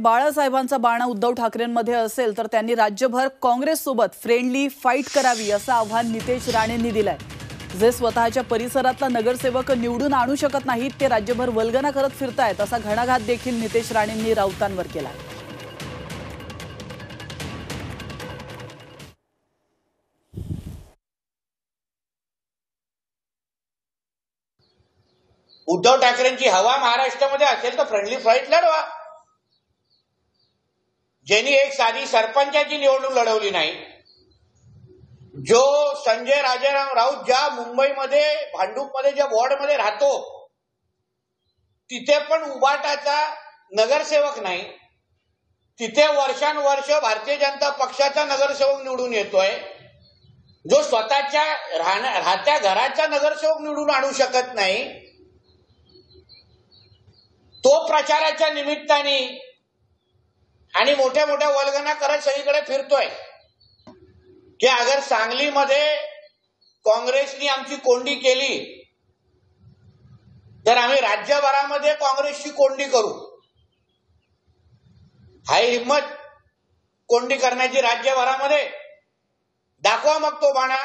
बाळासाहेबांचा बाणा उद्धव ठाकरेंमध्ये असेल तर त्यांनी राज्यभर काँग्रेससोबत फ्रेंडली फाईट करावी असं आव्हान नितेश राणेंनी दिलंय। जे स्वतःच्या परिसरातला नगरसेवक निवडून आणू शकत नाहीत ते राज्यभर वल्गना करत फिरतायत असा घणाघात देखील नितेश राणेंनी राऊतांवर केला। उद्धव ठाकरेंची हवा महाराष्ट्रामध्ये असेल तर फ्रेंडली फाईट लढवा। ज्यांनी एक साधी सरपंचाची निवडणूक लढवली नाही, जो संजय राजाराम राऊत ज्या मुंबईमध्ये भांडूपमध्ये ज्या वॉर्डमध्ये राहतो तिथे पण उबाटाचा नगरसेवक नाही, तिथे वर्षानुवर्ष भारतीय जनता पक्षाचा नगरसेवक निवडून येतोय, जो स्वतःच्या राहत्या घराचा नगरसेवक निवडून आणू शकत नाही, तो प्रचाराच्या निमित्ताने आणि मोठ्या मोठ्या वल्गना करत सगळीकडे फिरतोय की अगर सांगलीमध्ये काँग्रेसनी आमची कोंडी केली तर आम्ही राज्यभरामध्ये काँग्रेसची कोंडी करू। हाय हिम्मत कोंडी करण्याची राज्यभरामध्ये? दाखवा मग तो बाणा।